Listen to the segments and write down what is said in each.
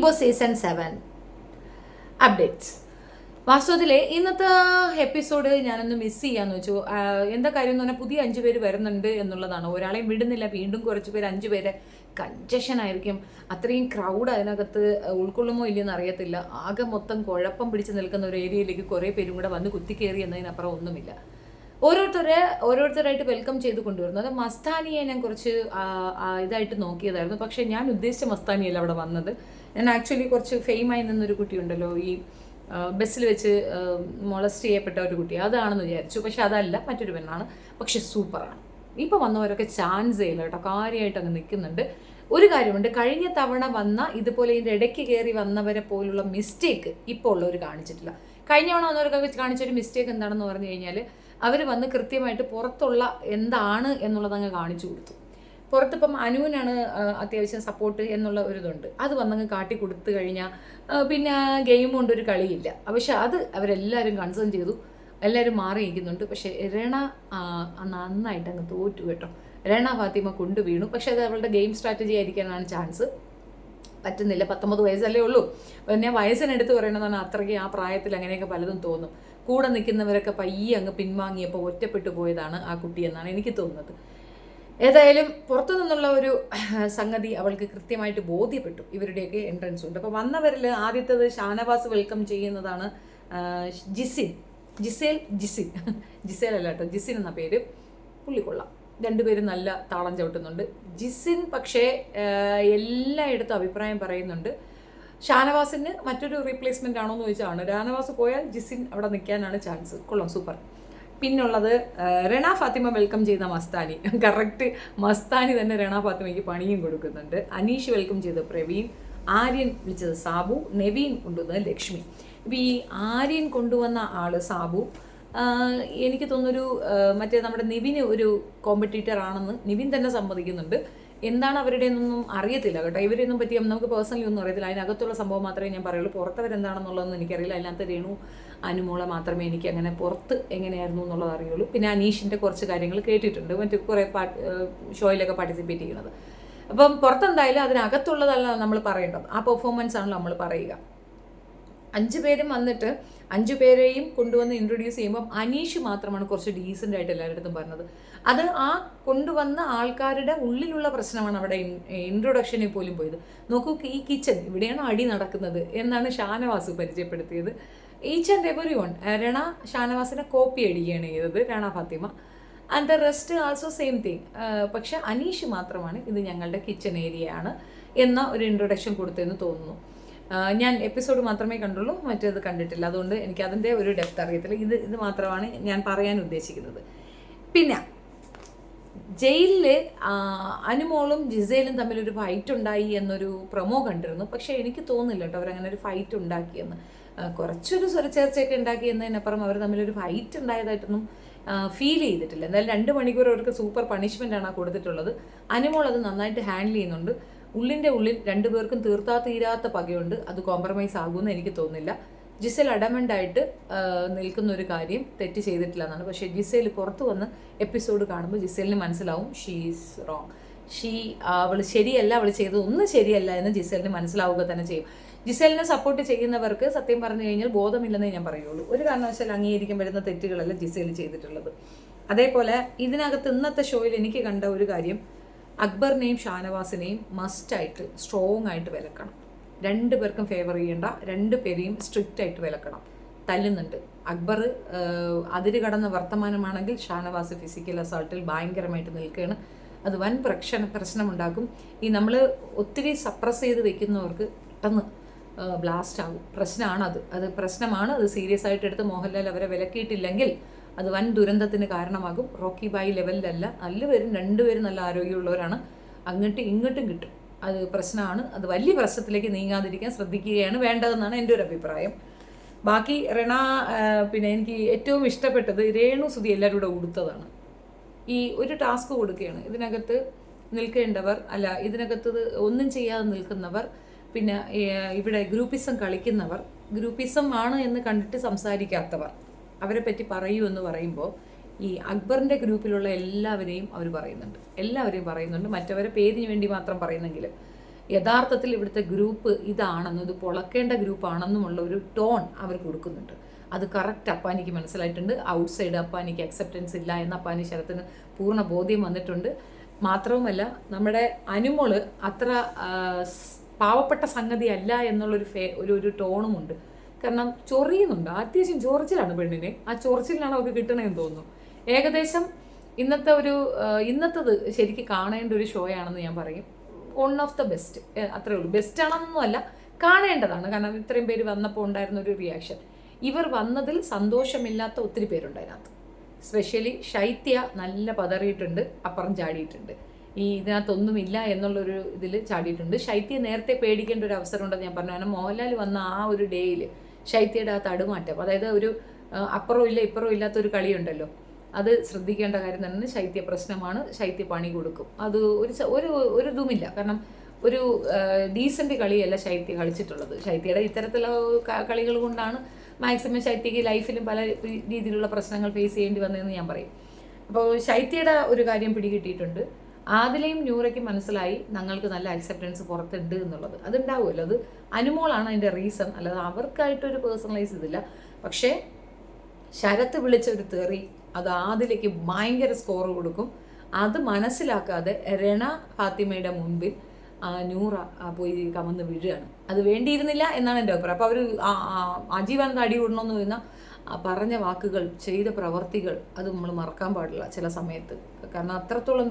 Boss season 7 updates. വാസ്തവത്തിൽ ഇന്നത്തെ episode ഞാനൊന്ന് മിസ് ചെയ്യാന്ന് വെച്ചു. എന്താ കാര്യം എന്ന് പറഞ്ഞാൽ പുതിയ 5 പേര് വരുന്നുണ്ട് എന്നുള്ളതാണ്. ഒരാളെയും വിടുന്നില്ല, വീണ്ടും കുറച്ച് പേര് 5 പേര് കൺജഷൻ ആയിരിക്കും. അത്രയും ക്രൗഡ് അതിനകത്ത് ഉൾക്കൊള്ളുമോ ഇല്ലയെന്ന് അറിയത്തില്ല. ആകെ മൊത്തം കുഴപ്പം പിടിച്ച് നിൽക്കുന്ന ഒരു ഏരിയയിലേക്ക് കുറേ പേരും കൂടെ വന്ന് കുത്തിക്കയറി എന്നതിനപ്പുറം ഒന്നുമില്ല. ഓരോരുത്തരായിട്ട് വെൽക്കം ചെയ്ത് കൊണ്ടുവരുന്നു. അത് മസ്താനിയെ ഞാൻ കുറച്ച് ഇതായിട്ട് നോക്കിയതായിരുന്നു. പക്ഷേ ഞാൻ ഉദ്ദേശിച്ച മസ്താനിയല്ല അവിടെ വന്നത്. ഞാൻ ആക്ച്വലി കുറച്ച് ഫെയിമായി നിന്നൊരു കുട്ടിയുണ്ടല്ലോ, ഈ ബസ്സിൽ വെച്ച് മൊളസ്റ്റ് ചെയ്യപ്പെട്ട ഒരു കുട്ടി, അതാണെന്ന് വിചാരിച്ചു. പക്ഷെ അതല്ല, മറ്റൊരു പെണ്ണാണ്. പക്ഷെ സൂപ്പറാണ്. ഇപ്പോൾ വന്നവരൊക്കെ ചാൻസ് ചെയ്യില്ല കേട്ടോ, കാര്യമായിട്ട് അങ്ങ് നിൽക്കുന്നുണ്ട്. ഒരു കാര്യമുണ്ട്, കഴിഞ്ഞ തവണ വന്ന ഇതുപോലെ ഇതിൻ്റെ ഇടയ്ക്ക് കയറി വന്നവരെ പോലുള്ള മിസ്റ്റേക്ക് ഇപ്പോൾ ഉള്ളവർ കാണിച്ചിട്ടില്ല. കഴിഞ്ഞ തവണ വന്നവർക്കൊക്കെ കാണിച്ചൊരു മിസ്റ്റേക്ക് എന്താണെന്ന് പറഞ്ഞു കഴിഞ്ഞാൽ, അവർ വന്ന് കൃത്യമായിട്ട് പുറത്തുള്ള എന്താണ് എന്നുള്ളത് അങ്ങ് കാണിച്ചു കൊടുത്തു. പുറത്തിപ്പം അനുവിനാണ് അത്യാവശ്യം സപ്പോർട്ട് എന്നുള്ള ഒരിതുണ്ട്, അത് വന്നങ്ങ് കാട്ടി കൊടുത്തു കഴിഞ്ഞാൽ പിന്നെ ഗെയിം കൊണ്ടൊരു കളിയില്ല. പക്ഷെ അത് അവരെല്ലാവരും കൺസേൺ ചെയ്തു, എല്ലാവരും മാറിയിരിക്കുന്നുണ്ട്. പക്ഷേ രണ നന്നായിട്ട് അങ്ങ് തോറ്റു കേട്ടോ. രണ ഫാത്തിമ കൊണ്ടു വീണു. പക്ഷെ അത് അവളുടെ ഗെയിം സ്ട്രാറ്റജി ആയിരിക്കാനാണ് ചാൻസ്. പറ്റുന്നില്ല, 19 വയസ്സല്ലേ ഉള്ളൂ. പിന്നെ വയസ്സിനെടുത്ത് പറയണമെന്നാണ്, അത്രയ്ക്ക് ആ പ്രായത്തിൽ അങ്ങനെയൊക്കെ പലതും തോന്നും. കൂടെ നിൽക്കുന്നവരൊക്കെ പയ്യെ അങ്ങ് പിൻവാങ്ങിയപ്പോൾ ഒറ്റപ്പെട്ടു പോയതാണ് ആ കുട്ടി എന്നാണ് എനിക്ക് തോന്നുന്നത്. ഏതായാലും പുറത്തു നിന്നുള്ള ഒരു സംഗതി അവൾക്ക് കൃത്യമായിട്ട് ബോധ്യപ്പെട്ടു, ഇവരുടെയൊക്കെ എൻട്രൻസ് ഉണ്ട്. അപ്പോൾ വന്നവരിൽ ആദ്യത്തേത് ഷാനവാസ് വെൽക്കം ചെയ്യുന്നതാണ് ജിസേൽ അല്ല കേട്ടോ, ജിസിൻ എന്ന പേര്. പുള്ളി കൊള്ളാം, രണ്ടുപേരും നല്ല താളം ചവിട്ടുന്നുണ്ട്. ജിസിൻ പക്ഷേ എല്ലായിടത്തും അഭിപ്രായം പറയുന്നുണ്ട്. ഷാനവാസിന് മറ്റൊരു റീപ്ലേസ്മെൻ്റ് ആണോ എന്ന് ചോദിച്ചാണ്. ഷാനവാസ് പോയാൽ ജിസിൻ അവിടെ നിൽക്കാനാണ് ചാൻസ്. കൊള്ളാം, സൂപ്പർ. പിന്നുള്ളത് രണ ഫാത്തിമ വെൽക്കം ചെയ്ത മസ്താനി. കറക്റ്റ്, മസ്താനി തന്നെ രണ ഫാത്തിമയ്ക്ക് പണിയും കൊടുക്കുന്നുണ്ട്. അനീഷ് വെൽക്കം ചെയ്ത പ്രവീൺ, ആര്യൻ വിളിച്ചത് സാബു, നെവീൻ കൊണ്ടുവന്നത് ലക്ഷ്മി. ഇപ്പോൾ ഈ ആര്യൻ കൊണ്ടുവന്ന ആള് സാബു, എനിക്ക് തോന്നുന്നൊരു മറ്റേ നമ്മുടെ നിവിന് ഒരു കോമ്പറ്റീറ്റർ ആണെന്ന് നിവിൻ തന്നെ സമ്മതിക്കുന്നുണ്ട്. എന്താണ് അവരുടെ ഒന്നും അറിയത്തില്ല കേട്ടോ, ഇവരെയൊന്നും പറ്റി നമുക്ക് പേഴ്സണലി ഒന്നും അറിയത്തില്ല. അതിനകത്തുള്ള സംഭവം മാത്രമേ ഞാൻ പറയുള്ളൂ, പുറത്തവരെന്താണെന്നുള്ളതൊന്നും എനിക്കറിയില്ല. അതിനകത്ത് രേണു അനുമോളെ മാത്രമേ എനിക്ക് അങ്ങനെ പുറത്ത് എങ്ങനെയായിരുന്നു എന്നുള്ളത് അറിയുള്ളൂ. പിന്നെ അനീഷിൻ്റെ കുറച്ച് കാര്യങ്ങൾ കേട്ടിട്ടുണ്ട്, മറ്റു കുറേ ഷോയിലൊക്കെ പാർട്ടിസിപ്പേറ്റ് ചെയ്യുന്നത്. അപ്പം പുറത്തെന്തായാലും അതിനകത്തുള്ളതല്ല നമ്മൾ പറയേണ്ടത്, ആ പെർഫോമൻസ് ആണല്ലോ നമ്മൾ പറയുക. 5 പേരും വന്നിട്ട് 5 പേരെയും കൊണ്ടുവന്ന് ഇൻട്രൊഡ്യൂസ് ചെയ്യുമ്പം അനീഷ് മാത്രമാണ് കുറച്ച് ഡീസൻ്റ് ആയിട്ട് എല്ലാവരുടെ അടുത്തും പറഞ്ഞത്. അത് ആ കൊണ്ടുവന്ന ആൾക്കാരുടെ ഉള്ളിലുള്ള പ്രശ്നമാണ് അവിടെ ഇൻട്രൊഡക്ഷനിൽ പോലും പോയത്. നോക്കൂ, ഈ കിച്ചൺ ഇവിടെയാണ് അടി നടക്കുന്നത് എന്നാണ് ഷാനവാസ് പരിചയപ്പെടുത്തിയത്. Each and every one. രണ ഷാനവാസിനെ കോപ്പി അടിക്കുകയാണ് ചെയ്തത്, രണ Fathima. And the rest also same thing. പക്ഷെ അനീഷ് മാത്രമാണ് ഇത് ഞങ്ങളുടെ കിച്ചൺ ഏരിയ ആണ് എന്ന ഒരു ഇൻട്രൊഡക്ഷൻ കൊടുത്തതെന്ന് തോന്നുന്നു. ഞാൻ എപ്പിസോഡ് മാത്രമേ കണ്ടുള്ളൂ, മറ്റേത് കണ്ടിട്ടില്ല. അതുകൊണ്ട് എനിക്ക് അതിൻ്റെ ഒരു ഡെപ്ത് അറിയത്തില്ല. ഇത് മാത്രമാണ് ഞാൻ പറയാൻ ഉദ്ദേശിക്കുന്നത്. പിന്നെ ജയിലിൽ അനുമോളും ജിസേലും തമ്മിലൊരു ഫൈറ്റ് ഉണ്ടായി എന്നൊരു പ്രൊമോ കണ്ടിരുന്നു. പക്ഷേ എനിക്ക് തോന്നുന്നില്ല കേട്ടോ അവരങ്ങനെ ഒരു ഫൈറ്റ് ഉണ്ടാക്കിയെന്ന്. കുറച്ചൊരു സ്വരച്ചേർച്ചയൊക്കെ ഉണ്ടാക്കിയെന്നതിനപ്പുറം അവർ തമ്മിലൊരു ഫൈറ്റ് ഉണ്ടായതായിട്ടൊന്നും ഫീൽ ചെയ്തിട്ടില്ല. എന്തായാലും 2 മണിക്കൂർ അവർക്ക് സൂപ്പർ പണിഷ്മെൻ്റാണ് കൊടുത്തിട്ടുള്ളത്. അനുമോൾ അത് നന്നായിട്ട് ഹാൻഡിൽ ചെയ്യുന്നുണ്ട്. ഉള്ളിൻ്റെ ഉള്ളിൽ 2 പേർക്കും തീരാത്ത പകയുണ്ട്. അത് കോംപ്രമൈസ് ആകുമെന്ന് എനിക്ക് തോന്നുന്നില്ല. ജിസേൽ അഡമൻ്റായിട്ട് നിൽക്കുന്ന ഒരു കാര്യം തെറ്റ് ചെയ്തിട്ടില്ല എന്നാണ്. പക്ഷേ ജിസേൽ പുറത്ത് വന്ന് എപ്പിസോഡ് കാണുമ്പോൾ ജിസേലിന് മനസ്സിലാവും ഷീസ് റോങ്. അവൾ ശരിയല്ല, അവൾ ചെയ്തത് ഒന്നും ശരിയല്ല എന്ന് ജിസേലിന് മനസ്സിലാവുക തന്നെ ചെയ്യും. ജിസേലിനെ സപ്പോർട്ട് ചെയ്യുന്നവർക്ക് സത്യം പറഞ്ഞു കഴിഞ്ഞാൽ ബോധമില്ലെന്നേ ഞാൻ പറയുള്ളൂ. ഒരു കാരണവശാൽ അംഗീകരിക്കാൻ വരുന്ന തെറ്റുകളല്ല ജിസേൽ ചെയ്തിട്ടുള്ളത്. അതേപോലെ ഇതിനകത്ത് ഇന്നത്തെ ഷോയിൽ എനിക്ക് കണ്ട ഒരു കാര്യം, അക്ബറിനെയും ഷാനവാസിനെയും മസ്റ്റായിട്ട് സ്ട്രോങ് ആയിട്ട് വിലക്കണം. 2 പേർക്കും ഫേവർ ചെയ്യേണ്ട, 2 പേരെയും സ്ട്രിക്റ്റ് ആയിട്ട് വിലക്കണം. തല്ലുന്നുണ്ട് അക്ബർ. അതിര് കടന്ന വർത്തമാനമാണെങ്കിൽ ഷാനവാസ് ഫിസിക്കൽ അസോൾട്ടിൽ ഭയങ്കരമായിട്ട് നിൽക്കുകയാണ്. അത് വൻ പ്രശ്നമുണ്ടാക്കും. ഈ നമ്മൾ ഒത്തിരി സപ്രസ് ചെയ്ത് വെക്കുന്നവർക്ക് പെട്ടെന്ന് ബ്ലാസ്റ്റ് ആകും. അത് പ്രശ്നമാണ്. അത് സീരിയസ് ആയിട്ട് എടുത്ത് മോഹൻലാൽ അവരെ വിലക്കിയിട്ടില്ലെങ്കിൽ അത് വൻ ദുരന്തത്തിന് കാരണമാകും. റോക്കി ബായി ലെവലിലല്ല, 2 പേരും നല്ല ആരോഗ്യമുള്ളവരാണ്. അങ്ങോട്ടും ഇങ്ങോട്ടും കിട്ടും. അത് പ്രശ്നമാണ്. അത് വലിയ പ്രശ്നത്തിലേക്ക് നീങ്ങാതിരിക്കാൻ ശ്രദ്ധിക്കുകയാണ് വേണ്ടതെന്നാണ് എൻ്റെ ഒരു അഭിപ്രായം. ബാക്കി രണ, പിന്നെ എനിക്ക് ഏറ്റവും ഇഷ്ടപ്പെട്ടത് രേണു സുധി എല്ലാവരും കൂടെ ഉടുത്തതാണ്. ഈ ഒരു ടാസ്ക് കൊടുക്കുകയാണ്, ഇതിനകത്ത് നിൽക്കേണ്ടവർ അല്ല, ഇതിനകത്ത് ഒന്നും ചെയ്യാതെ നിൽക്കുന്നവർ, പിന്നെ ഇവിടെ ഗ്രൂപ്പിസം കളിക്കുന്നവർ, ഗ്രൂപ്പിസം ആണ് എന്ന് കണ്ടിട്ട് സംസാരിക്കാത്തവർ, അവരെ പറ്റി പറയൂ എന്ന് പറയുമ്പോൾ ഈ അക്ബറിൻ്റെ ഗ്രൂപ്പിലുള്ള എല്ലാവരെയും പറയുന്നുണ്ട്. മറ്റവരെ പേരിന് വേണ്ടി മാത്രം പറയുന്നെങ്കിലും യഥാർത്ഥത്തിൽ ഇവിടുത്തെ ഗ്രൂപ്പ് ഇതാണെന്നും ഇത് പൊളക്കേണ്ട ഗ്രൂപ്പാണെന്നുമുള്ള ഒരു ടോൺ അവർ കൊടുക്കുന്നുണ്ട്. അത് കറക്റ്റ് അപ്പാനിക്ക് മനസ്സിലായിട്ടുണ്ട്. ഔട്ട്സൈഡ് അപ്പാനിക്ക് അക്സെപ്റ്റൻസ് ഇല്ല എന്ന് അപ്പാനി ശരത്തിന് പൂർണ്ണ ബോധ്യം വന്നിട്ടുണ്ട്. മാത്രവുമല്ല നമ്മുടെ അനുമോള് അത്ര പാവപ്പെട്ട സംഗതി അല്ല എന്നുള്ളൊരു ഒരു ടോണുമുണ്ട്. കാരണം ചൊറിയുന്നുണ്ട്, അത്യാവശ്യം ചൊറിച്ചിലാണ് പെണ്ണിന്. ആ ചൊറിച്ചിലാണ് അവർക്ക് കിട്ടണമെന്ന് തോന്നുന്നു. ഏകദേശം ഇന്നത്തത് ശരിക്കും കാണേണ്ട ഒരു ഷോ ആണെന്ന് ഞാൻ പറയും. വൺ ഓഫ് ദ ബെസ്റ്റ്, അത്രേ ഉള്ളൂ. ബെസ്റ്റ് ആണെന്നൊന്നും അല്ല, കാണേണ്ടതാണ്. കാരണം ഇത്രയും പേര് വന്നപ്പോൾ ഉണ്ടായിരുന്ന ഒരു റിയാക്ഷൻ. ഇവർ വന്നതിൽ സന്തോഷമില്ലാത്ത ഒത്തിരി പേരുണ്ട് അതിനകത്ത്. സ്പെഷ്യലി ശൈത്യ നല്ല പതറിയിട്ടുണ്ട്, അപ്പുറം ചാടിയിട്ടുണ്ട്. ഇതിനകത്തൊന്നുമില്ല എന്നുള്ളൊരു ഇതിൽ ചാടിയിട്ടുണ്ട്. ശൈത്യ നേരത്തെ പേടിക്കേണ്ട ഒരു അവസരം ഉണ്ടെന്ന് ഞാൻ പറഞ്ഞു. കാരണം മോഹൻലാൽ വന്ന ആ ഒരു ഡേയിൽ ശൈത്യയുടെ ആ തടുമാറ്റം, അതായത് ഒരു അപ്പുറവും ഇല്ല ഇപ്പുറവും ഇല്ലാത്തൊരു കളിയുണ്ടല്ലോ, അത് ശ്രദ്ധിക്കേണ്ട കാര്യം തന്നെ. ശൈത്യ പ്രശ്നമാണ്, ശൈത്യ പണി കൊടുക്കും. അത് ഒരു ഇതുമില്ല. കാരണം ഒരു ഡീസൻറ്റ് കളിയല്ല ശൈത്യ കളിച്ചിട്ടുള്ളത്. ശൈത്യയുടെ ഇത്തരത്തിലുള്ള കളികൾ കൊണ്ടാണ് മാക്സിമം ശൈത്യക്ക് ലൈഫിലും പല രീതിയിലുള്ള പ്രശ്നങ്ങൾ ഫേസ് ചെയ്യേണ്ടി വന്നതെന്ന് ഞാൻ പറയും. അപ്പോൾ ശൈത്യയുടെ ഒരു കാര്യം പിടികിട്ടിയിട്ടുണ്ട്. ആദിലയും നൂറയ്ക്കും മനസ്സിലായി ഞങ്ങൾക്ക് നല്ല അക്സെപ്റ്റൻസ് പുറത്തുണ്ട് എന്നുള്ളത്. അതുണ്ടാവുമല്ലോ, അത് അനുമോളാണ് അതിൻ്റെ റീസൺ, അല്ലാതെ അവർക്കായിട്ടൊരു പേഴ്സണലൈസ് ചെയ്തില്ല. പക്ഷേ ശരത്ത് വിളിച്ച ഒരു തെറി അത് ആദിലേക്ക് ഭയങ്കര സ്കോർ കൊടുക്കും. അത് മനസ്സിലാക്കാതെ രണ ഫാത്തിമയുടെ മുൻപിൽ നൂറ പോയി കമന്ന് വീഴുകയാണ്. അത് വേണ്ടിയിരുന്നില്ല എന്നാണ് എൻ്റെ അഭിപ്രായം. അപ്പോൾ അവർ ആജീവനന്ത അടി വിടണമെന്ന് വരുന്ന പറഞ്ഞ വാക്കുകൾ, ചെയ്ത പ്രവർത്തികൾ അത് നമ്മൾ മറക്കാൻ പാടില്ല ചില സമയത്ത്. കാരണം അത്രത്തോളം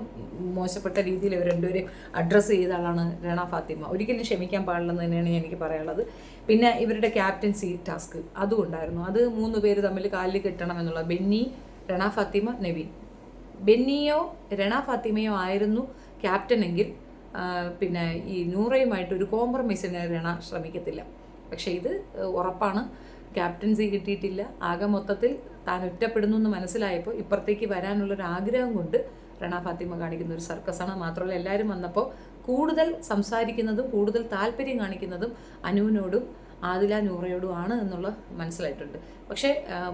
മോശപ്പെട്ട രീതിയിൽ ഇവർ രണ്ടുപേരും അഡ്രസ്സ് ചെയ്ത ആളാണ് രണ ഫാത്തിമ. ഒരിക്കലും ക്ഷമിക്കാൻ പാടില്ലെന്ന് തന്നെയാണ് എനിക്ക് പറയാനുള്ളത്. പിന്നെ ഇവരുടെ ക്യാപ്റ്റൻസി ടാസ്ക് അതും ഉണ്ടായിരുന്നു. അത് 3 പേര് തമ്മിൽ കാലിൽ കെട്ടണം എന്നുള്ള. ബെന്നി, രണ ഫാത്തിമ, നെവിൻ. ബെന്നിയോ രണ ഫാത്തിമയോ ആയിരുന്നു ക്യാപ്റ്റൻ എങ്കിൽ പിന്നെ ഈ നൂറയുമായിട്ട് ഒരു കോംപ്രമൈസിന് രണ ശ്രമിക്കത്തില്ല. പക്ഷേ ഇത് ഉറപ്പാണ്, ക്യാപ്റ്റൻസി കിട്ടിയിട്ടില്ല. ആകെ മൊത്തത്തിൽ താൻ ഒറ്റപ്പെടുന്നു എന്ന് മനസ്സിലായപ്പോൾ ഇപ്പുറത്തേക്ക് വരാനുള്ളൊരു ആഗ്രഹം കൊണ്ട് രണ ഫാത്തിമ കാണിക്കുന്ന ഒരു സർക്കസാണ്. മാത്രമല്ല എല്ലാവരും വന്നപ്പോൾ കൂടുതൽ സംസാരിക്കുന്നതും കൂടുതൽ താല്പര്യം കാണിക്കുന്നതും അനുവിനോടും ആദില നൂറയോടും ആണ് എന്നുള്ള മനസ്സിലായിട്ടുണ്ട്. പക്ഷേ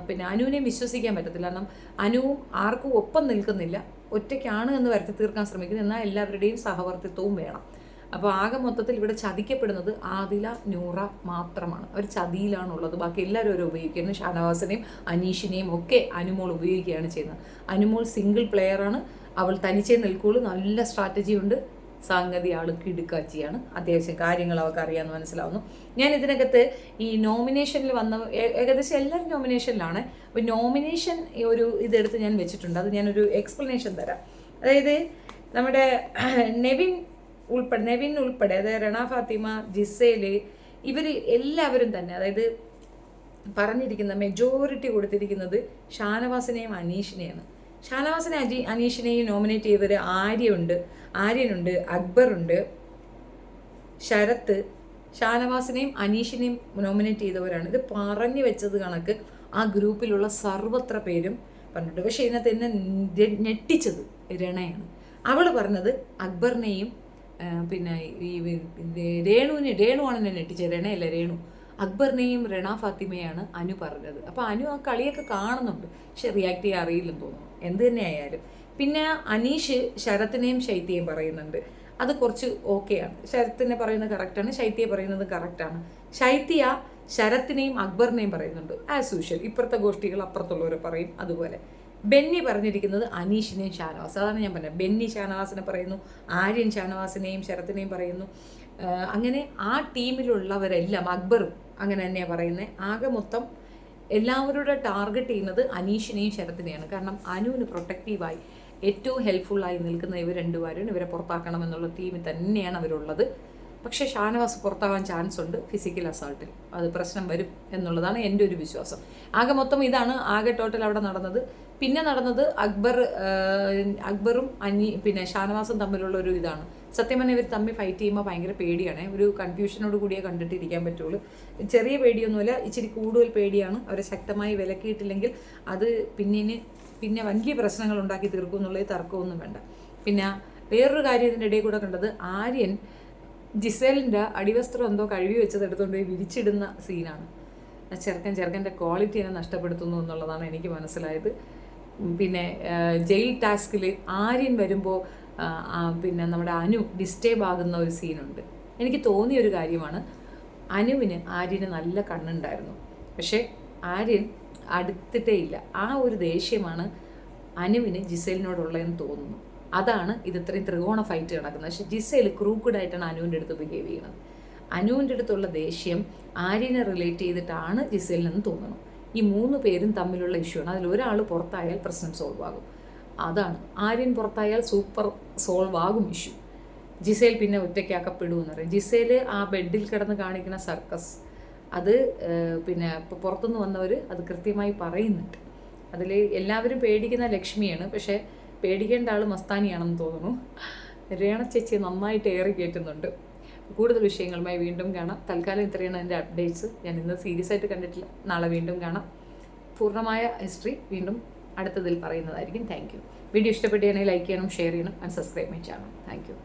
പിന്നെ അനുവിനെ വിശ്വസിക്കാൻ പറ്റത്തില്ല. കാരണം അനുവും ആർക്കും ഒപ്പം നിൽക്കുന്നില്ല, ഒറ്റയ്ക്കാണ് എന്ന് വരുത്തി തീർക്കാൻ ശ്രമിക്കുന്നു. എന്നാൽ എല്ലാവരുടെയും സഹവർത്തിത്വവും വേണം. അപ്പോൾ ആകെ മൊത്തത്തിൽ ഇവിടെ ചതിക്കപ്പെടുന്നത് ആദില നൂറ മാത്രമാണ്. അവർ ചതിയിലാണുള്ളത്. ബാക്കി എല്ലാവരും അവർ ഉപയോഗിക്കുന്നു. ഷാനവാസിനെയും അനീഷിനെയും ഒക്കെ അനുമോൾ ഉപയോഗിക്കുകയാണ് ചെയ്യുന്നത്. അനുമോൾ സിംഗിൾ പ്ലെയറാണ്, അവൾ തനിച്ചേ നിൽക്കുള്ളൂ. നല്ല സ്ട്രാറ്റജി ഉണ്ട്, സംഗതി ആൾ കിടുക്കാച്ചിയാണ്. അത്യാവശ്യം കാര്യങ്ങൾ അവർക്ക് അറിയാമെന്ന് മനസ്സിലാവുന്നു. ഞാൻ ഇതിനകത്ത് ഈ നോമിനേഷനിൽ വന്ന ഏകദേശം എല്ലാവരും നോമിനേഷനിലാണ്. അപ്പോൾ നോമിനേഷൻ ഒരു ഇതെടുത്ത് ഞാൻ വെച്ചിട്ടുണ്ട്. അത് ഞാനൊരു എക്സ്പ്ലനേഷൻ തരാം. അതായത് നമ്മുടെ നെവിൻ ഉൾപ്പെടെ അതായത് രണ ഫാത്തിമ, ജിസേല്, ഇവർ എല്ലാവരും തന്നെ അതായത് പറഞ്ഞിരിക്കുന്ന മെജോറിറ്റി കൊടുത്തിരിക്കുന്നത് ഷാനവാസിനെയും അനീഷിനെയാണ്. ഷാനവാസിനെ അനീഷിനെയും നോമിനേറ്റ് ചെയ്തവർ ആര്യനുണ്ട്, അക്ബറുണ്ട്, ശരത്ത്. ഷാനവാസിനെയും അനീഷിനെയും നോമിനേറ്റ് ചെയ്തവരാണ്. ഇത് പറഞ്ഞു വെച്ചത് കണക്ക് ആ ഗ്രൂപ്പിലുള്ള സർവത്ര പേരും പറഞ്ഞിട്ടുണ്ട്. പക്ഷേ ഇതിനകത്ത് എന്നെ ഞെട്ടിച്ചത് രണയാണ്. അവൾ പറഞ്ഞത് അക്ബറിനെയും പിന്നെ ഈ രേണുവാണ് എന്നെ ഞെട്ടിച്ചത്. രണയല്ല, രേണു. അക്ബറിനെയും രണ ഫാത്തിമയാണ് അനു പറഞ്ഞത്. അപ്പോൾ അനു ആ കളിയൊക്കെ കാണുന്നുണ്ട്, പക്ഷെ റിയാക്ട് ചെയ്യാൻ അറിയില്ലെന്ന് തോന്നുന്നു. എന്ത് തന്നെ ആയാലും പിന്നെ അനീഷ് ശരത്തിനെയും ശൈത്യയും പറയുന്നുണ്ട്. അത് കുറച്ച് ഓക്കെയാണ്. ശരത്തിനെ പറയുന്നത് കറക്റ്റാണ്, ശൈത്യയെ പറയുന്നത് കറക്റ്റാണ്. ശൈത്യ ശരത്തിനെയും അക്ബറിനെയും പറയുന്നുണ്ട് ആസ് യൂഷ്വൽ. ഇപ്പുറത്തെ ഗോഷ്ഠികൾ അപ്പുറത്തുള്ളവരെ പറയും. അതുപോലെ ബെന്നി പറഞ്ഞിരിക്കുന്നത് അനീഷിനെയും ഷാനവാസ്. അതാണ് ഞാൻ പറഞ്ഞത്. ബെന്നി ഷാനവാസിനെ പറയുന്നു, ആര്യൻ ഷാനവാസിനെയും ശരത്തിനെയും പറയുന്നു. അങ്ങനെ ആ ടീമിലുള്ളവരെല്ലാം, അക്ബറും അങ്ങനെ തന്നെയാണ് പറയുന്നത്. ആകെ മൊത്തം എല്ലാവരുടെ ടാർഗറ്റ് ചെയ്യുന്നത് അനീഷിനെയും ശരത്തിനെയാണ്. കാരണം അനുവിന് പ്രൊട്ടക്റ്റീവായി ഏറ്റവും ഹെൽപ്ഫുള്ളായി നിൽക്കുന്ന ഇവർ രണ്ടുപേരും ഇവരെ പുറത്താക്കണം എന്നുള്ള ടീമിൽ തന്നെയാണ് അവരുള്ളത്. പക്ഷേ ഷാനവാസ് പുറത്താവാൻ ചാൻസ് ഉണ്ട് ഫിസിക്കൽ അസാൾട്ടിൽ. അത് പ്രശ്നം വരും എന്നുള്ളതാണ് എൻ്റെ ഒരു വിശ്വാസം. ആകെ മൊത്തം ഇതാണ് ആകെ ടോട്ടൽ അവിടെ നടന്നത്. പിന്നെ നടന്നത് അക്ബറും പിന്നെ ഷാനവാസും തമ്മിലുള്ള ഒരു ഇതാണ്. സത്യം പറഞ്ഞാൽ ഇവർ തമ്മിൽ ഫൈറ്റ് ചെയ്യുമ്പോൾ ഭയങ്കര പേടിയാണ്. ഒരു കൺഫ്യൂഷനോട് കൂടിയേ കണ്ടിട്ടിരിക്കാൻ പറ്റുള്ളൂ. ചെറിയ പേടിയൊന്നുമില്ല, ഇച്ചിരി കൂടുതൽ പേടിയാണ്. അവരെ ശക്തമായി വിലക്കിയിട്ടില്ലെങ്കിൽ അത് പിന്നെ വലിയ പ്രശ്നങ്ങൾ ഉണ്ടാക്കി തീർക്കും എന്നുള്ളത് തർക്കമൊന്നും വേണ്ട. പിന്നെ വേറൊരു കാര്യം ഇതിൻ്റെ ഇടയിൽ കൂടെ കണ്ടത്, ആര്യൻ ജിസേലിൻ്റെ അടിവസ്ത്രം എന്തോ കഴുകി വെച്ചത് എടുത്തുകൊണ്ട് പോയി വിരിച്ചിടുന്ന സീനാണ്. ചെറുക്കൻ്റെ ക്വാളിറ്റിനെ നഷ്ടപ്പെടുത്തുന്നു എന്നുള്ളതാണ് എനിക്ക് മനസ്സിലായത്. പിന്നെ ജയിൽ ടാസ്കിൽ ആര്യൻ വരുമ്പോൾ പിന്നെ നമ്മുടെ അനു ഡിസ്റ്റേബ് ആകുന്ന ഒരു സീനുണ്ട്. എനിക്ക് തോന്നിയൊരു കാര്യമാണ്, അനുവിന് ആര്യന് നല്ല കണ്ണുണ്ടായിരുന്നു, പക്ഷേ ആര്യൻ അടുത്തിട്ടേ ഇല്ല. ആ ഒരു ദേഷ്യമാണ് അനുവിന് ജിസേലിനോടുള്ളതെന്ന് തോന്നുന്നു. അതാണ് ഇത് ഇത്രയും ത്രികോണ ഫൈറ്റ് നടക്കുന്നത്. പക്ഷേ ജിസേൽ ക്രൂക്കഡായിട്ടാണ് അനുവിൻ്റെ അടുത്ത് ബിഹേവ് ചെയ്യുന്നത്. അനുവിൻ്റെ അടുത്തുള്ള ദേഷ്യം ആര്യനെ റിലേറ്റ് ചെയ്തിട്ടാണ് ജിസേലിനെന്ന് തോന്നുന്നു. ഈ 3 പേരും തമ്മിലുള്ള ഇഷ്യൂ ആണ്. അതിലൊരാൾ പുറത്തായാൽ പ്രശ്നം സോൾവ് ആകും. അതാണ്, ആര്യൻ പുറത്തായാൽ സൂപ്പർ സോൾവ് ആകും ഇഷ്യൂ. ജിസേൽ പിന്നെ ഒറ്റയ്ക്കാക്കപ്പെടുമെന്ന് പറയും. ജിസേൽ ആ ബെഡിൽ കിടന്ന് കാണിക്കുന്ന സർക്കസ്, അത് പിന്നെ പുറത്തുനിന്ന് വന്നവർ അത് കൃത്യമായി പറയുന്നുണ്ട്. അതിൽ എല്ലാവരും പേടിക്കുന്ന ലക്ഷ്മിയാണ്, പക്ഷേ പേടിക്കേണ്ട ആൾ മസ്താനിയാണെന്ന് തോന്നുന്നു. രേണ ചേച്ചി നന്നായിട്ട് ഏറി കയറ്റുന്നുണ്ട്. കൂടുതൽ വിഷയങ്ങളുമായി വീണ്ടും കാണാം. തൽക്കാലം ഇത്രയാണ് എൻ്റെ അപ്ഡേറ്റ്സ്. ഞാൻ ഇന്ന് സീരിയസ് ആയിട്ട് കണ്ടിട്ടില്ല. നാളെ വീണ്ടും കാണാം. പൂർണ്ണമായ ഹിസ്റ്ററി വീണ്ടും അടുത്തതിൽ പറയുന്നതായിരിക്കും. Thank you. വീഡിയോ ഇഷ്ടപ്പെട്ടുകയാണെങ്കിൽ ലൈക്ക് ചെയ്യണം, ഷെയർ ചെയ്യണം and subscribe my channel. Thank you.